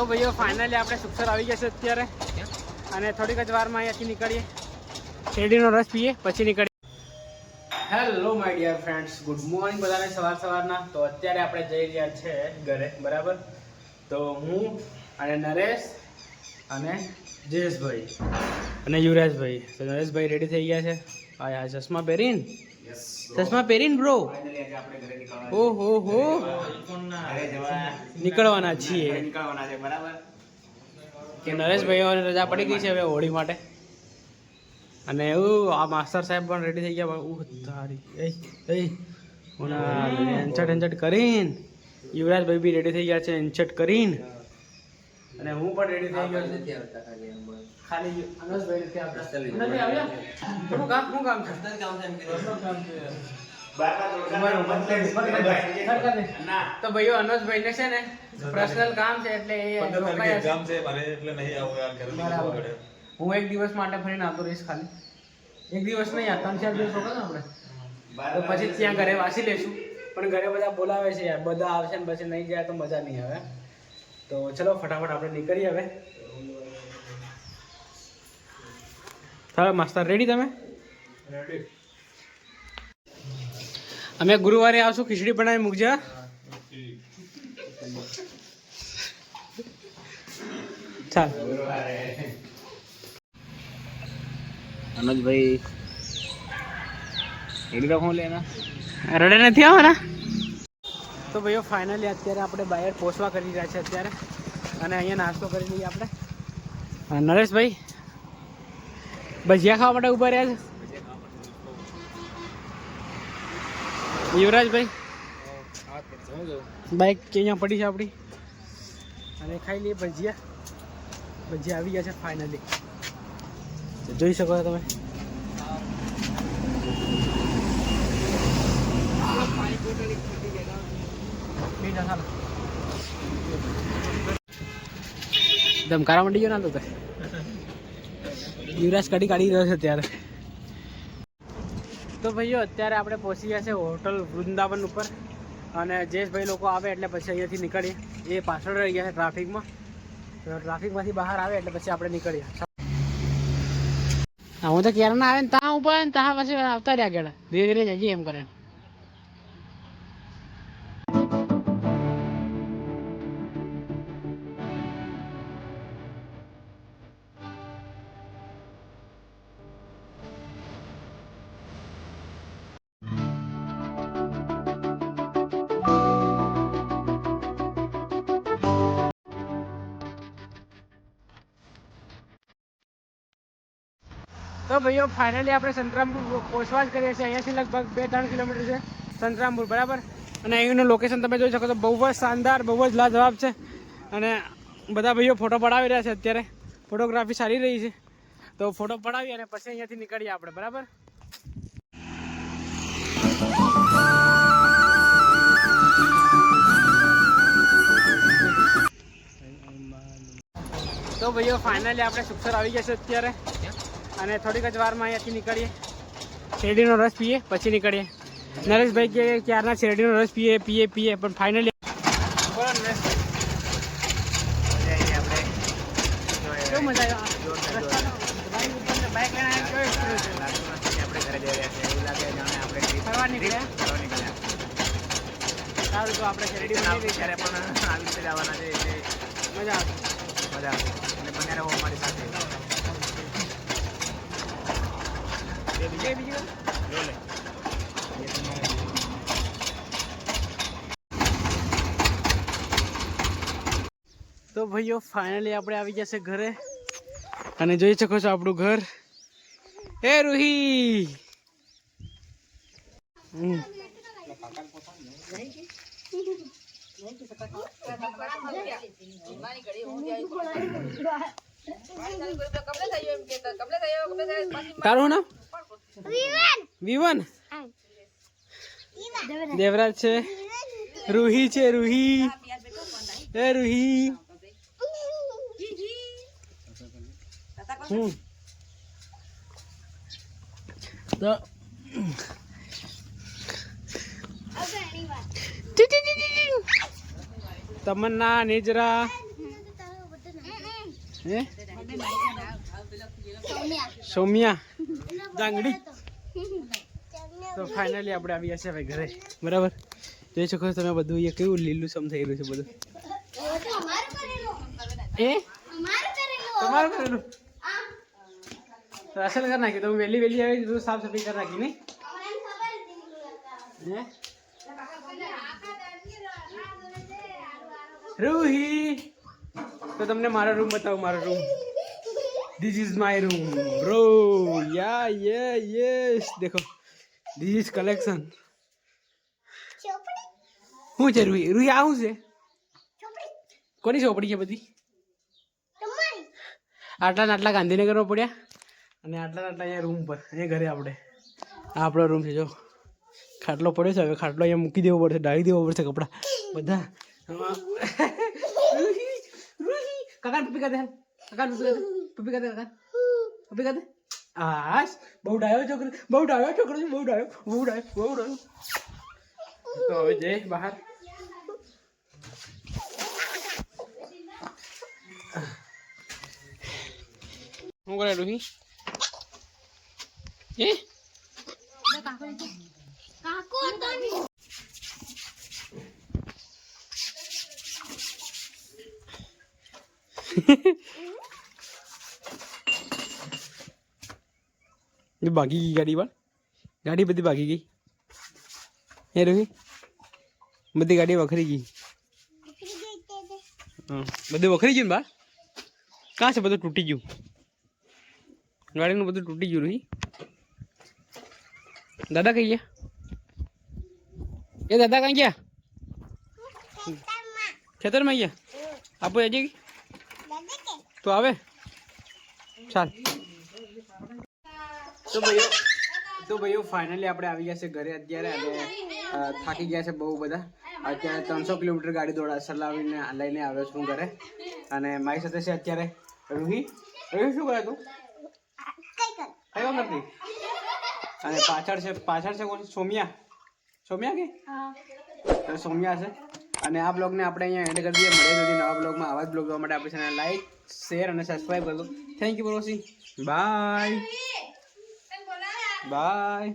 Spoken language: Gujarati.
તો ભાઈઓ ફાઇનલી આપણે સુખસર આવી ગયા છે અત્યારે અને થોડીક જ વારમાં અહીંયાથી નીકળીએ, શેરડીનો રસ પીએ પછી નીકળીએ. Hello my dear friends, good morning બધાને સવારના. તો અત્યારે આપણે જઈ રહ્યા છે ઘરે, બરાબર. તો હું અને નરેશ અને જયેશભાઈ અને યુવરાજભાઈ. તો નરેશભાઈ રેડી થઈ ગયા છે. આ ચશ્મા પહેરીને બ્રો. ઓહો હો, નીકળવાના છીએ. કે નરેશભાઈ રજા પડી ગઈ છે હવે હોળી માટે. અને એવું આ માસ્ટર સાહેબ પણ રેડી થઈ ગયા. એન્ચટ કરીને યુવરાજભાઈ બી રેડી થઈ ગયા છે એન્ચટ કરીને. અને હું પણ રેડી થઈ ગયો છું. ખાલી અનસભાઈ નથી આવતા. શું કામ છે? તો ભાઈઓ અનસભાઈ ને છે ને પર્સનલ કામ છે એટલે હું એક દિવસ માટે ફરીને આવતો રહીશ. ખાલી એક દિવસ નહીં, 3-4 દિવસ રોકાય ને આપણે. તો પછી ત્યાં ઘરે વાસી લેશું. પણ ઘરે બધા બોલાવે છે યાર, બધા આવશે ને પછી નહીં જાય તો મજા નહીં આવે. તો ચલો ફટાફટ આપણે નીકળીએ હવે. ચાલો માસ્ટર, રેડી તમે? રેડી. અમે ગુરુવારે આવશું, ખીચડી બનાવી મૂકજો. ચાલ અનુજભાઈ રેડી રાખો લેના, રડે નથી આવવાના. તો ભાઈઓ ફાઇનલી અત્યારે આપણે બહાર પહોંચવા કરી રહ્યા છે અત્યારે. અને અહીંયા નાસ્તો કરી લઈએ આપણે. નરેશભાઈ ભજીયા ખાવા માટે ઊભા રહ્યા છે. યુવરાજભાઈ બાઇક અહીંયા પડી છે આપણી. અને ખાઈ લઈએ ભજીયા. ભજીયા આવી ગયા છે ફાઇનલી, જોઈ શકો છો તમે. ધમકારા મંડી ગયો ના તો યુવરાજ કાઢી રહ્યો છે ત્યારે. તો ભાઈઓ અત્યારે આપણે પહોંચી ગયા છે હોટલ વૃંદાવન ઉપર. અને જયેશભાઈ લોકો આવે એટલે પછી અહીંયાથી નીકળીએ. એ પાછળ રહી ગયા છે ટ્રાફિકમાં. તો ટ્રાફિકમાંથી બહાર આવે એટલે પછી આપણે નીકળીએ. હું તો ક્યારના આવે ને ત્યાં ઉપર ને ત્યાં પછી આવતા રહ્યા આગળ ધીરે ધીરે જઈએ એમ કરે. તો ભાઈઓ ફાઇનલી આપણે સંતરામપુર પહોંચવા જ કરીએ છીએ. અહીંયાથી લગભગ 2-3 કિલોમીટર છે સંતરામપુર, બરાબર. અને અહીંનું લોકેશન તમે જોઈ શકો છો, બહુ જ શાનદાર, બહુ જ લાજવાબ છે. અને બધા ભાઈઓ ફોટો પડાવી રહ્યા છે અત્યારે. ફોટોગ્રાફી સારી રહી છે. તો ફોટો પડાવી અને પછી અહીંયાથી નીકળીએ આપણે, બરાબર. તો ભાઈઓ ફાઇનલી આપણે સુખસર આવી ગયા છે અત્યારે. અને થોડીક જ વારમાં અહીંયાથી નીકળીએ, શેરડીનો રસ પીએ પછી નીકળીએ. નરેશભાઈ કે ક્યારના શેરડીનો રસ પીએ પણ ફાઇનલી બોલો નરેશ, કેવું મજા આવ્યો? બાઇક લઈને આપણે ઘરે જઈ રહ્યા છીએ એવું લાગે જાણે આપણે ફરવા નીકળ્યા. સારું, તો આપણે શેરડી ત્યારે પણ આવી રીતે જવાના છે એટલે મજા આવે. અને બને રહો અમારી સાથે. તો ભાઈઓ ફાઇનલી આપણે આવી જશે ઘરે. અને જોઈ શકો છો આપણું ઘર. એ રૂહી તારું નામ વિવન. દેવરાજ છે, રૂહી છે, રૂહી. એ રૂહી તો તમન્ના, નેજરા, હે સૌમ્યા જાંગડી. તો ફાઇનલી આપણે આવી ગયા છે ભાઈ ઘરે, બરાબર. જોઈ શકો છો તમે બધું અહીંયા કેવું લીલું સમ થઈ રહ્યું છે બધું. એ તમારું કરેલું અસલ કરી નાખ્યું. તો હું વહેલી વહેલી આવી બધું સાફ સફાઈ કરી નાખી નહીં. રૂહી તો તમને મારો રૂમ બતાવું. મારો room, this is my room bro. Yeah yes દેખો, ધીસ ઇઝ કલેક્શન. શું છે રૂહી? રૂહી આ શું છે? કોની ચોપડી છે બધી? આટલા ને આટલા ગાંધીનગરમાં પડ્યા અને આટલા આટલા અહીંયા રૂમ પર, અહીંયા ઘરે આપણે. આ આપણો રૂમ છે. જો ખાટલો પડ્યો છે. હવે ખાટલો અહીંયા મૂકી દેવો પડશે, ડાળી દેવો પડશે કપડાં બધા. કાકા પપ્પી કાઢે, કાકા પપ્પી કાઢે, કાકા પપ્પી કાઢે. હા બહુ ડાયો છોકરો, બહુ ડાયો છોકરો છે, બહુ ડાયો, બહુ ડાયો, બહુ ડાયો. તો હવે જઈ બહાર. શું કરે રૂહી? એ ભાગી ગઈ ગાડી પર. ગાડી બધી ભાગી ગઈ. એ રૂહી બધી ગાડી વખરી ગઈ. હા બધું વખરી ગયું ને બા. કાં છે? બધું તૂટી ગયું. ગાડીનું બધું તૂટી ગયું. રૂહી દાદા કઈ ગયા? એ દાદા કઈ ગયા? ખેતરમાં ગયા. આપો હજી તો આવે. ચાલ તો ભાઈઓ ફાઇનલી આપણે આવી ગયા છે ઘરે અત્યારે. અને થાકી ગયા છે બહુ બધા. અત્યારે 300 કિલોમીટર ગાડી ચલાવીને લઈને આવ્યો છું ઘરે. અને મારી સાથે છે અત્યારે રૂહી. રૂહી શું કરે તું? કઈ કરતી? અને પાછળ છે કોણ? સૌમ્યા. સૌમ્યા કે તો સૌમ્યા છે. અને આ બ્લોગને આપણે અહીંયા એન્ડ કરી દઈએ. મળીએ સુધી નવા બ્લોગમાં. આવા જ બ્લોગ જોવા માટે આપણે ચેનલ લાઈક, શેર અને સબસ્ક્રાઈબ કરજો. Thank you for watching. Bye bye.